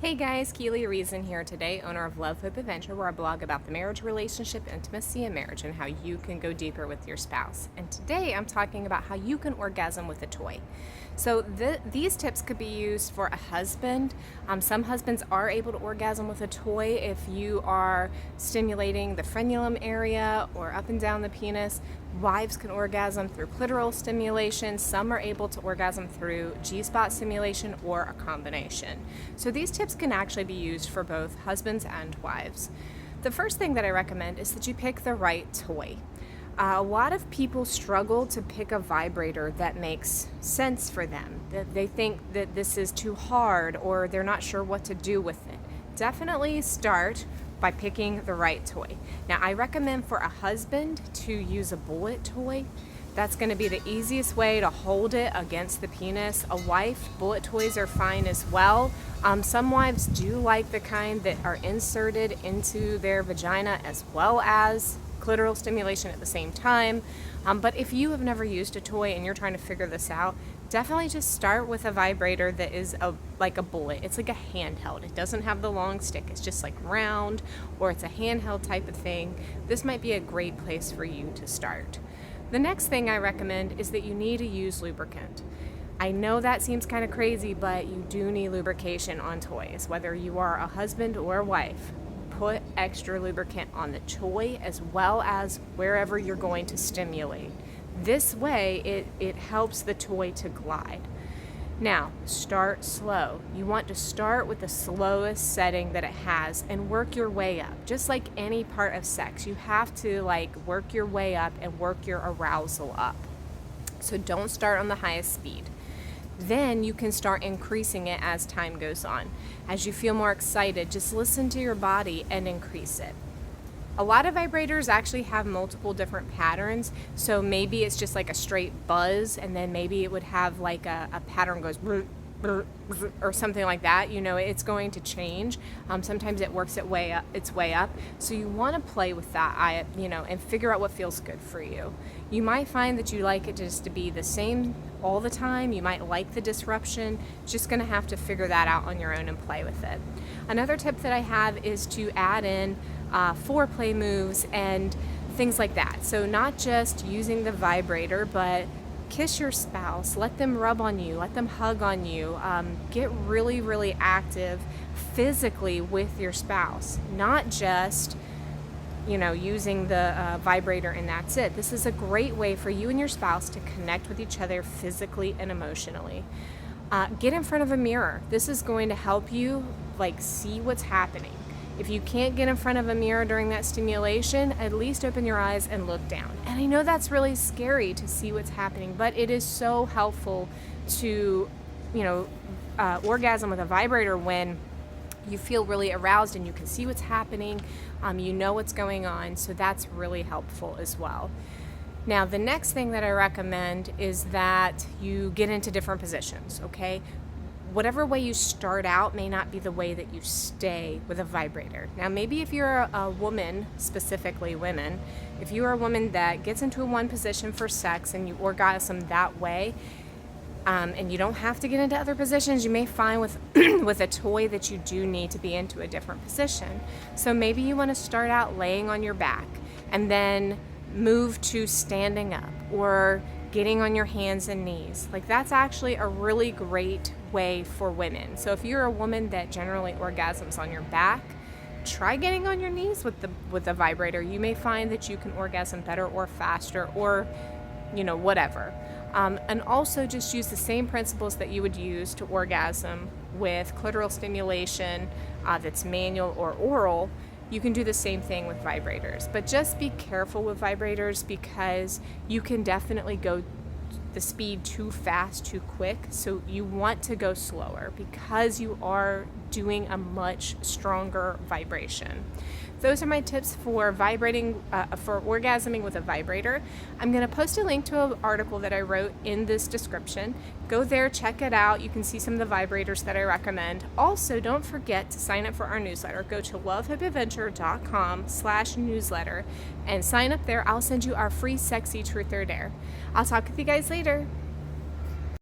Hey guys, Keely Reason here today, owner of Love Hope Adventure, where I blog about the marriage, relationship, intimacy, and marriage, and how you can go deeper with your spouse. And today I'm talking about how you can orgasm with a toy. So these tips could be used for a husband. Some husbands are able to orgasm with a toy if you are stimulating the frenulum area or up and down the penis. Wives can orgasm through clitoral stimulation. Some are able to orgasm through G-spot stimulation or a combination. So these tips can actually be used for both husbands and wives. The first thing that I recommend is that you pick the right toy. A lot of people struggle to pick a vibrator that makes sense for them. That they think that this is too hard or they're not sure what to do with it. Definitely start by picking the right toy. Now, I recommend for a husband to use a bullet toy. That's going to be the easiest way to hold it against the penis. A wife, bullet toys are fine as well. Some wives do like the kind that are inserted into their vagina as well as clitoral stimulation at the same time. But if you have never used a toy and you're trying to figure this out, definitely just start with a vibrator that is like a bullet. It's like a handheld. It doesn't have the long stick. It's just like round, or it's a handheld type of thing. This might be a great place for you to start. The next thing I recommend is that you need to use lubricant. I know that seems kind of crazy, but you do need lubrication on toys, whether you are a husband or a wife. Put extra lubricant on the toy as well as wherever you're going to stimulate. This way, it helps the toy to glide. Now, start slow. You want to start with the slowest setting that it has and work your way up. Just like any part of sex, you have to work your way up and work your arousal up. So don't start on the highest speed. Then you can start increasing it as time goes on. As you feel more excited, just listen to your body and increase it. A lot of vibrators actually have multiple different patterns, so maybe it's just like a straight buzz, and then maybe it would have like a pattern goes brr, brr, brr, or something like that. You know, it's going to change. Sometimes it works its way up. So you want to play with that, and figure out what feels good for you. You might find that you like it just to be the same all the time. You might like the disruption. Just going to have to figure that out on your own and play with it. Another tip that I have is to add in foreplay moves and things like that. So not just using the vibrator, but kiss your spouse, let them rub on you, let them hug on you, get really, really active physically with your spouse, not just using the vibrator and that's it. This is a great way for you and your spouse to connect with each other physically and emotionally. Get in front of a mirror. This is going to help you see what's happening. If you can't get in front of a mirror during that stimulation, at least open your eyes and look down. And I know that's really scary to see what's happening, but it is so helpful to, orgasm with a vibrator when you feel really aroused and you can see what's happening, you know what's going on, so that's really helpful as well. Now, the next thing that I recommend is that you get into different positions, okay? Whatever way you start out may not be the way that you stay with a vibrator. Now, maybe if you're a woman, specifically women, if you are a woman that gets into one position for sex and you orgasm that way, and you don't have to get into other positions, you may find with with a toy that you do need to be into a different position. So maybe you want to start out laying on your back and then move to standing up or getting on your hands and knees. That's actually a really great way for women. So if you're a woman that generally orgasms on your back, try getting on your knees with the vibrator. You may find that you can orgasm better or faster or whatever. And also just use the same principles that you would use to orgasm with clitoral stimulation that's manual or oral. You can do the same thing with vibrators, but just be careful with vibrators because you can definitely go the speed too fast, too quick. So you want to go slower because you are doing a much stronger vibration. Those are my tips for orgasming with a vibrator. I'm going to post a link to an article that I wrote in this description. Go there, check it out. You can see some of the vibrators that I recommend. Also, don't forget to sign up for our newsletter. Go to lovehopeadventure.com/newsletter and sign up there. I'll send you our free sexy truth or dare. I'll talk with you guys later.